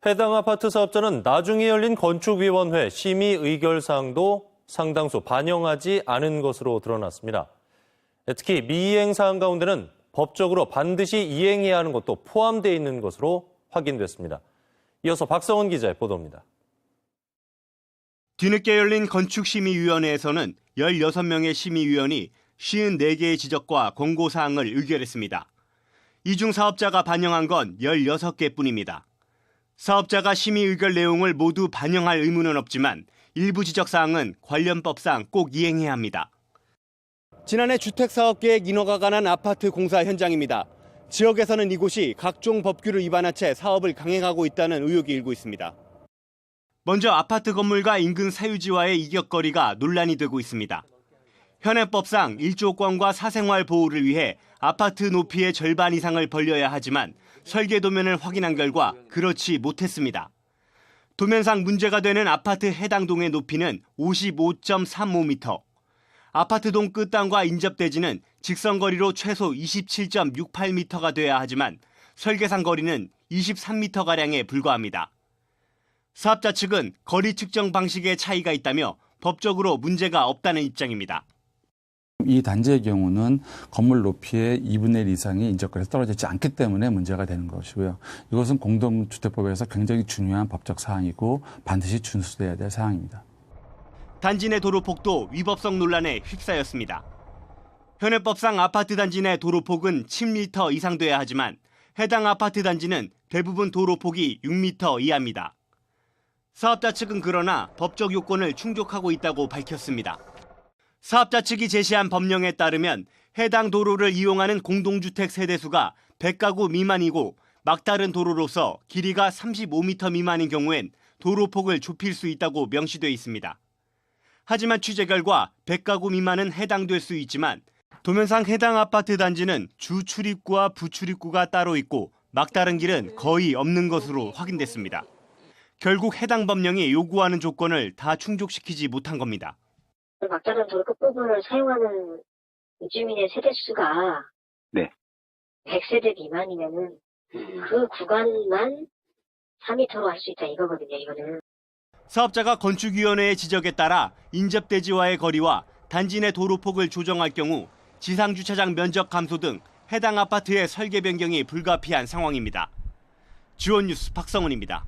해당 아파트 사업자는 나중에 열린 건축위원회 심의 의결사항도 상당수 반영하지 않은 것으로 드러났습니다. 특히 미이행 사항 가운데는 법적으로 반드시 이행해야 하는 것도 포함되어 있는 것으로 확인됐습니다. 이어서 박성은 기자의 보도입니다. 뒤늦게 열린 건축심의위원회에서는 16명의 심의위원이 54개의 지적과 권고사항을 의결했습니다. 이 중 사업자가 반영한 건 16개뿐입니다. 사업자가 심의 의결 내용을 모두 반영할 의무는 없지만 일부 지적사항은 관련 법상 꼭 이행해야 합니다. 지난해 주택사업계획 인허가 관한 아파트 공사 현장입니다. 지역에서는 이곳이 각종 법규를 위반한 채 사업을 강행하고 있다는 의혹이 일고 있습니다. 먼저 아파트 건물과 인근 사유지와의 이격거리가 논란이 되고 있습니다. 현행법상 일조권과 사생활 보호를 위해 아파트 높이의 절반 이상을 벌려야 하지만 설계 도면을 확인한 결과 그렇지 못했습니다. 도면상 문제가 되는 아파트 해당 동의 높이는 55.35m, 아파트 동 끝단과 인접대지는 직선거리로 최소 27.68m가 돼야 하지만 설계상 거리는 23m가량에 불과합니다. 사업자 측은 거리 측정 방식에 차이가 있다며 법적으로 문제가 없다는 입장입니다. 이 단지의 경우는 건물 높이의 2분의 1 이상이 인접거리에서 떨어지지 않기 때문에 문제가 되는 것이고요. 이것은 공동주택법에서 굉장히 중요한 법적 사항이고 반드시 준수돼야 될 사항입니다. 단지 내 도로폭도 위법성 논란에 휩싸였습니다. 현행법상 아파트 단지 내 도로폭은 10m 이상 돼야 하지만 해당 아파트 단지는 대부분 도로폭이 6m 이하입니다. 사업자 측은 그러나 법적 요건을 충족하고 있다고 밝혔습니다. 사업자 측이 제시한 법령에 따르면 해당 도로를 이용하는 공동주택 세대수가 100가구 미만이고 막다른 도로로서 길이가 35m 미만인 경우엔 도로폭을 좁힐 수 있다고 명시되어 있습니다. 하지만 취재 결과 100가구 미만은 해당될 수 있지만 도면상 해당 아파트 단지는 주 출입구와 부출입구가 따로 있고 막다른 길은 거의 없는 것으로 확인됐습니다. 결국 해당 법령이 요구하는 조건을 다 충족시키지 못한 겁니다. 막다른 도로 끝부분을 사용하는 주민의 세대수가 100세대 미만이면은 그 구간만 4m로 할 수 있다 이거거든요, 이거는. 사업자가 건축위원회의 지적에 따라 인접대지와의 거리와 단지 내 도로폭을 조정할 경우 지상주차장 면적 감소 등 해당 아파트의 설계 변경이 불가피한 상황입니다. 지원뉴스 박성훈입니다.